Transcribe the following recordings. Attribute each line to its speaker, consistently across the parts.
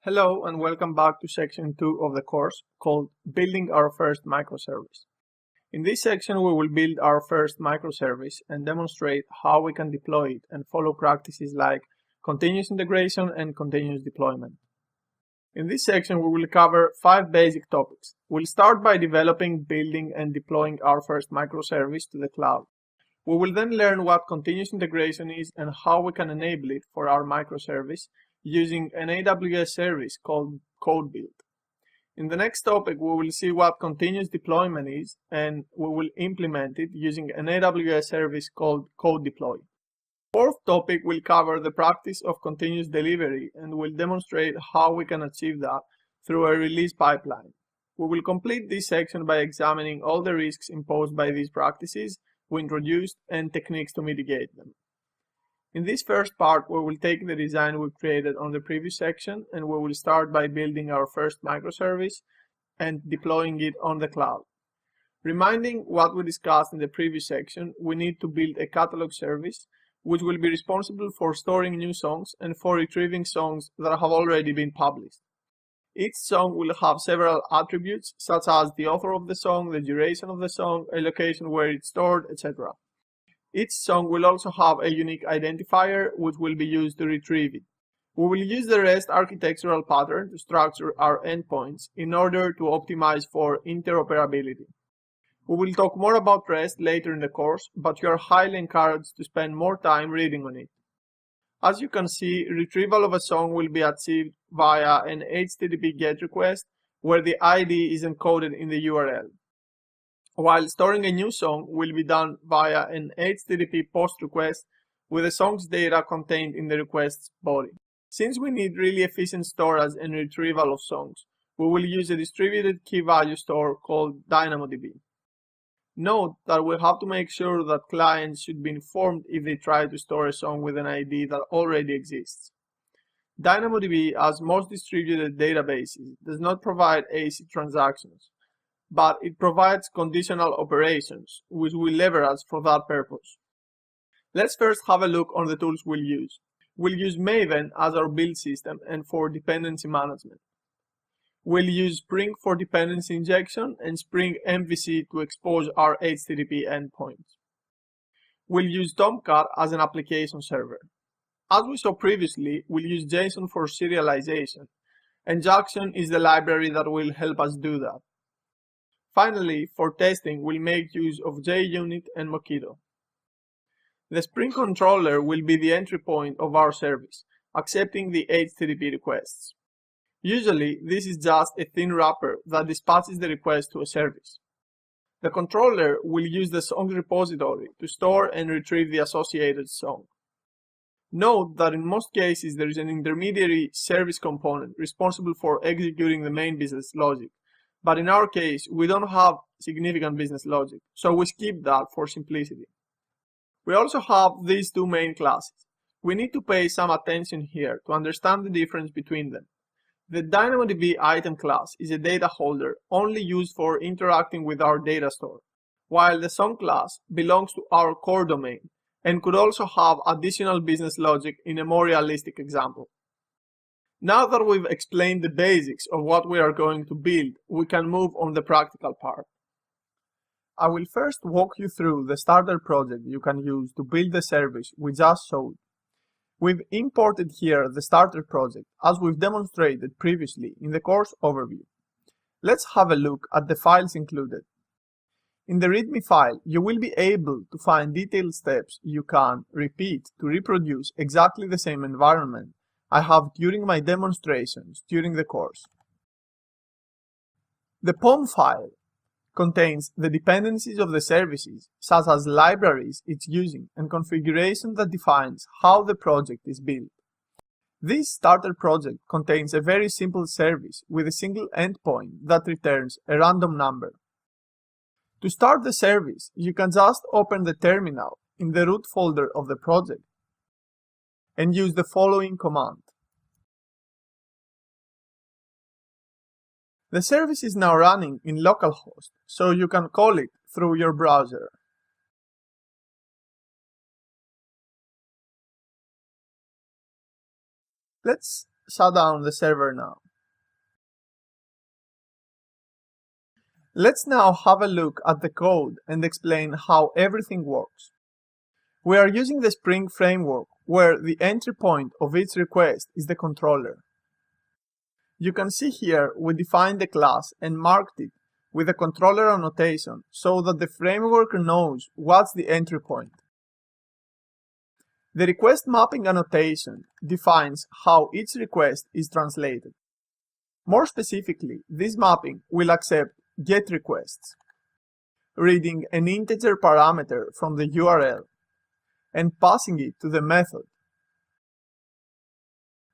Speaker 1: Hello and welcome back to section 2 of the course called Building Our First Microservice. In this section we will build our first microservice and demonstrate how we can deploy it and follow practices like continuous integration and continuous deployment. In this section we will cover 5 basic topics. We'll start by developing, building and deploying our first microservice to the cloud. We will then learn what continuous integration is and how we can enable it for our microservice using an AWS service called Code Build. In the next topic, we will see what continuous deployment is and we will implement it using an AWS service called Code Deploy. Fourth topic will cover the practice of continuous delivery and will demonstrate how we can achieve that through a release pipeline. We will complete this section by examining all the risks imposed by these practices we introduced and techniques to mitigate them. In this first part, we will take the design we created on the previous section and we will start by building our first microservice and deploying it on the cloud. Reminding what we discussed in the previous section, we need to build a catalog service which will be responsible for storing new songs and for retrieving songs that have already been published. Each song will have several attributes such as the author of the song, the duration of the song, a location where it's stored, etc. Each song will also have a unique identifier which will be used to retrieve it. We will use the REST architectural pattern to structure our endpoints in order to optimize for interoperability. We will talk more about REST later in the course, but you are highly encouraged to spend more time reading on it. As you can see, retrieval of a song will be achieved via an HTTP GET request where the ID is encoded in the URL, while storing a new song will be done via an HTTP POST request with the song's data contained in the request's body. Since we need really efficient storage and retrieval of songs, we will use a distributed key value store called DynamoDB. Note that we have to make sure that clients should be informed if they try to store a song with an ID that already exists. DynamoDB, as most distributed databases, does not provide AC transactions, but it provides conditional operations, which we leverage for that purpose. Let's first have a look on the tools we'll use. We'll use Maven as our build system and for dependency management. We'll use Spring for dependency injection and Spring MVC to expose our HTTP endpoints. We'll use Tomcat as an application server. As we saw previously, we'll use JSON for serialization, and Jackson is the library that will help us do that. Finally, for testing, we'll make use of JUnit and Mockito. The Spring controller will be the entry point of our service, accepting the HTTP requests. Usually, this is just a thin wrapper that dispatches the request to a service. The controller will use the songs repository to store and retrieve the associated song. Note that in most cases there is an intermediary service component responsible for executing the main business logic, but in our case we don't have significant business logic, so we skip that for simplicity. We also have these two main classes. We need to pay some attention here to understand the difference between them. The DynamoDB item class is a data holder only used for interacting with our data store, while the song class belongs to our core domain and could also have additional business logic in a more realistic example. Now that we've explained the basics of what we are going to build, we can move on the practical part. I will first walk you through the starter project you can use to build the service we just showed. We've imported here the starter project as we've demonstrated previously in the course overview. Let's have a look at the files included. In the README file, you will be able to find detailed steps you can repeat to reproduce exactly the same environment I have during my demonstrations during the course. The POM file contains the dependencies of the services, such as libraries it's using and configuration that defines how the project is built. This starter project contains a very simple service with a single endpoint that returns a random number. To start the service, you can just open the terminal in the root folder of the project and use the following command. The service is now running in localhost, so you can call it through your browser. Let's shut down the server now. Let's now have a look at the code and explain how everything works. We are using the Spring framework, where the entry point of each request is the controller. You can see here we defined the class and marked it with a controller annotation so that the framework knows what's the entry point. The request mapping annotation defines how each request is translated. More specifically, this mapping will accept GET requests, reading an integer parameter from the URL and passing it to the method,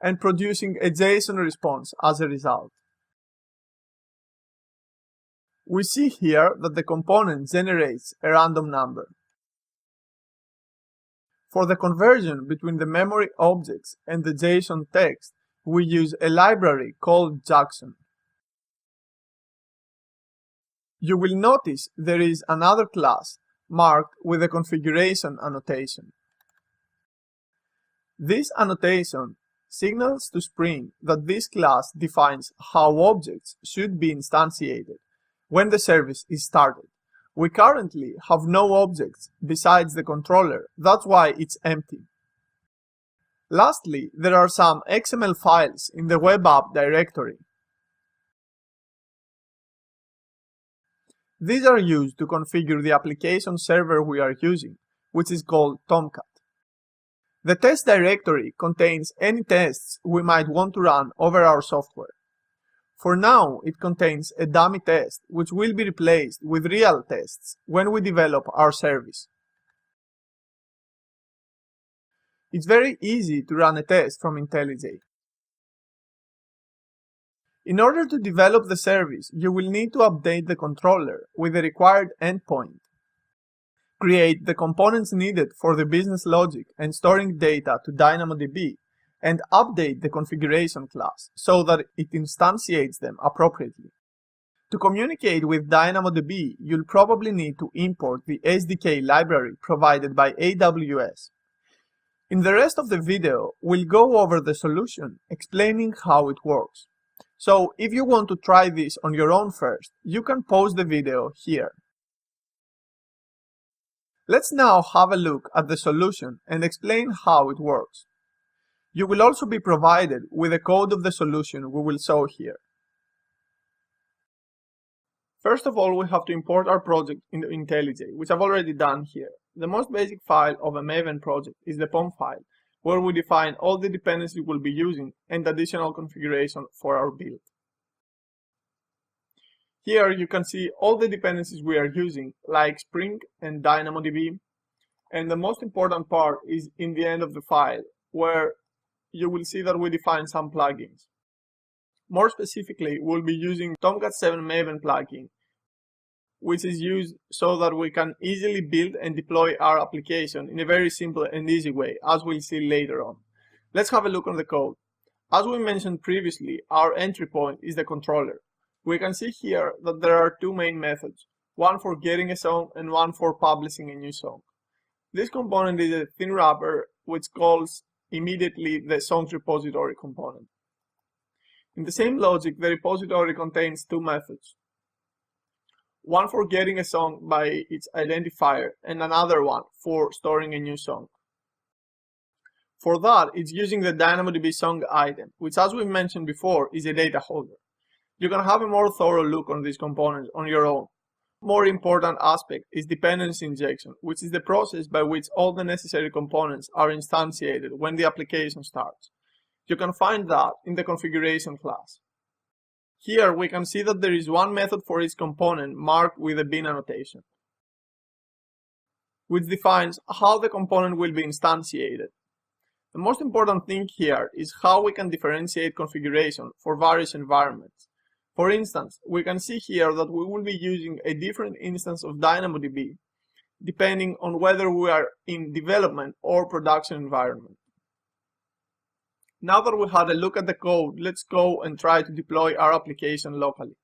Speaker 1: and producing a JSON response as a result. We see here that the component generates a random number. For the conversion between the memory objects and the JSON text, we use a library called Jackson. You will notice there is another class marked with a configuration annotation. This annotation signals to Spring that this class defines how objects should be instantiated when the service is started. We currently have no objects besides the controller, that's why it's empty. Lastly, there are some XML files in the web app directory. These are used to configure the application server we are using, which is called Tomcat. The test directory contains any tests we might want to run over our software. For now, it contains a dummy test which will be replaced with real tests when we develop our service. It's very easy to run a test from IntelliJ. In order to develop the service, you will need to update the controller with the required endpoint, create the components needed for the business logic and storing data to DynamoDB, and update the configuration class so that it instantiates them appropriately. To communicate with DynamoDB, you'll probably need to import the SDK library provided by AWS. In the rest of the video, we'll go over the solution, explaining how it works. So if you want to try this on your own first, you can pause the video here. Let's now have a look at the solution and explain how it works. You will also be provided with a code of the solution we will show here. First of all, we have to import our project into IntelliJ, which I've already done here. The most basic file of a Maven project is the POM file, where we define all the dependencies we'll be using and additional configuration for our build. Here you can see all the dependencies we are using, like Spring and DynamoDB, and the most important part is in the end of the file, where you will see that we define some plugins. More specifically, we'll be using Tomcat 7 Maven plugin, which is used so that we can easily build and deploy our application in a very simple and easy way, as we'll see later on. Let's have a look on the code. As we mentioned previously, our entry point is the controller. We can see here that there are two main methods, one for getting a song and one for publishing a new song. This component is a thin wrapper which calls immediately the songs repository component. In the same logic, the repository contains two methods, one for getting a song by its identifier and another one for storing a new song. For that, it's using the DynamoDB song item, which, as we mentioned before, is a data holder. You can have a more thorough look on these components on your own. More important aspect is dependency injection, which is the process by which all the necessary components are instantiated when the application starts. You can find that in the configuration class. Here we can see that there is one method for each component marked with a bin annotation, which defines how the component will be instantiated. The most important thing here is how we can differentiate configuration for various environments. For instance, we can see here that we will be using a different instance of DynamoDB depending on whether we are in development or production environment. Now that we had a look at the code, let's go and try to deploy our application locally.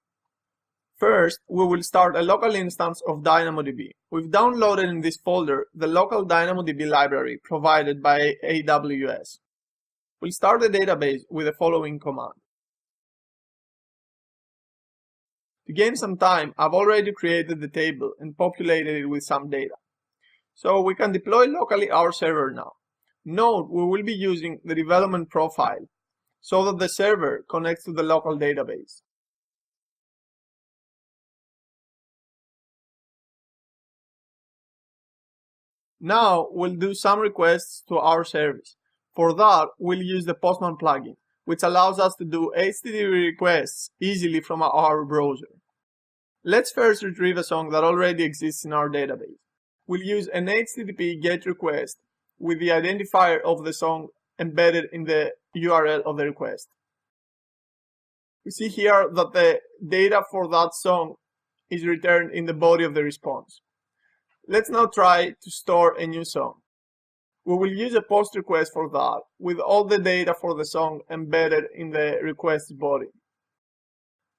Speaker 1: First, we will start a local instance of DynamoDB. We've downloaded in this folder the local DynamoDB library provided by AWS. We'll start the database with the following command. To gain some time, I've already created the table and populated it with some data. So we can deploy locally our server now. Note we will be using the development profile so that the server connects to the local database. Now we'll do some requests to our service. For that, we'll use the Postman plugin, which allows us to do HTTP requests easily from our browser. Let's first retrieve a song that already exists in our database. We'll use an HTTP GET request with the identifier of the song embedded in the URL of the request. We see here that the data for that song is returned in the body of the response. Let's now try to store a new song. We will use a POST request for that, with all the data for the song embedded in the request's body.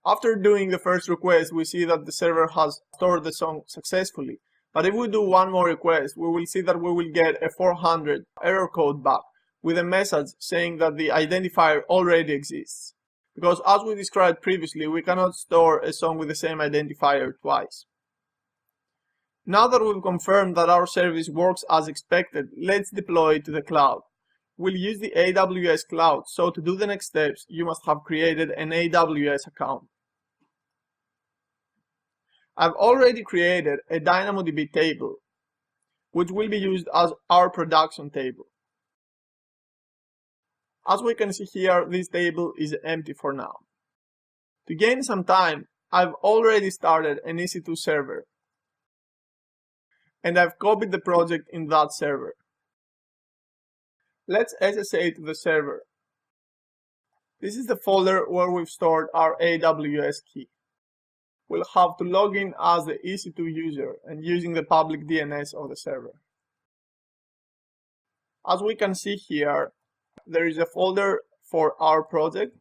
Speaker 1: After doing the first request, we see that the server has stored the song successfully. But if we do one more request, we will see that we will get a 400 error code back with a message saying that the identifier already exists. Because as we described previously, we cannot store a song with the same identifier twice. Now that we've confirmed that our service works as expected, let's deploy it to the cloud. We'll use the AWS cloud, so to do the next steps, you must have created an AWS account. I've already created a DynamoDB table, which will be used as our production table. As we can see here, this table is empty for now. To gain some time, I've already started an EC2 server, and I've copied the project in that server. Let's SSH to the server. This is the folder where we've stored our AWS key. We'll have to log in as the EC2 user and using the public DNS of the server. As we can see here, there is a folder for our project,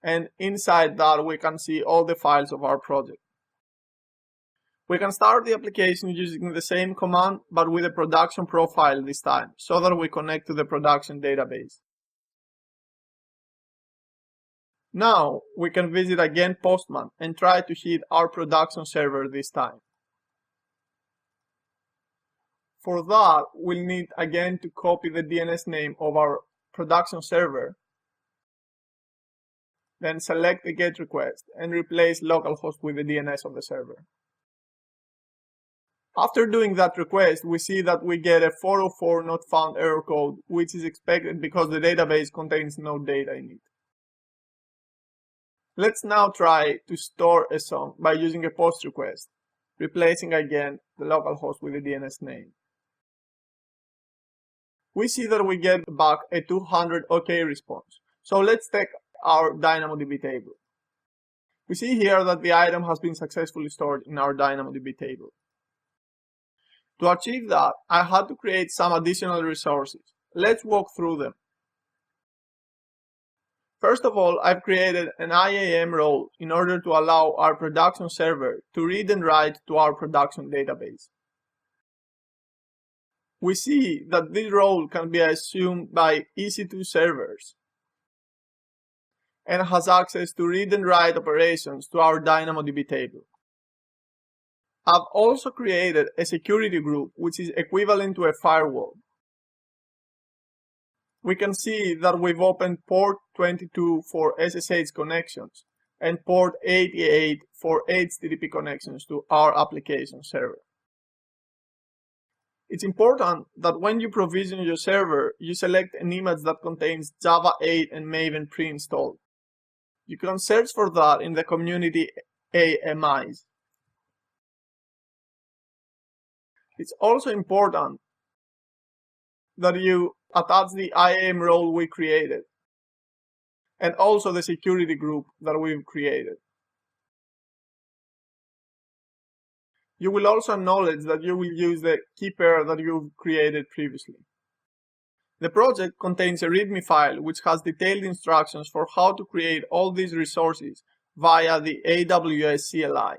Speaker 1: and inside that we can see all the files of our project. We can start the application using the same command, but with a production profile this time, so that we connect to the production database. Now we can visit again Postman and try to hit our production server this time. For that, we'll need again to copy the DNS name of our production server, then select the GET request and replace localhost with the DNS of the server. After doing that request, we see that we get a 404 not found error code, which is expected because the database contains no data in it. Let's now try to store a song by using a POST request, replacing again the localhost with the DNS name. We see that we get back a 200 OK response. So let's take our DynamoDB table. We see here that the item has been successfully stored in our DynamoDB table. To achieve that, I had to create some additional resources. Let's walk through them. First of all, I've created an IAM role in order to allow our production server to read and write to our production database. We see that this role can be assumed by EC2 servers and has access to read and write operations to our DynamoDB table. I've also created a security group which is equivalent to a firewall. We can see that we've opened port 22 for SSH connections and port 88 for HTTP connections to our application server. It's important that when you provision your server, you select an image that contains Java 8 and Maven pre-installed. You can search for that in the community AMIs. It's also important that you attach the IAM role we created and also the security group that we've created. You will also acknowledge that you will use the key pair that you've created previously. The project contains a README file which has detailed instructions for how to create all these resources via the AWS CLI.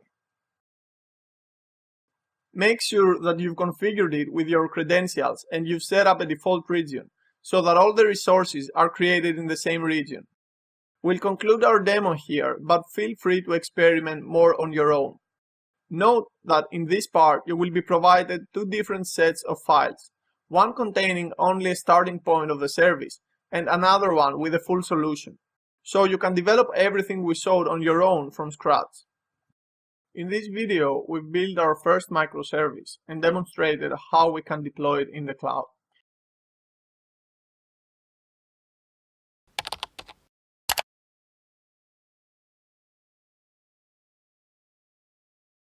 Speaker 1: Make sure that you've configured it with your credentials and you've set up a default region so that all the resources are created in the same region. We'll conclude our demo here, but feel free to experiment more on your own. Note that in this part you will be provided two different sets of files, one containing only a starting point of the service and another one with a full solution, so you can develop everything we showed on your own from scratch. In this video, we built our first microservice and demonstrated how we can deploy it in the cloud.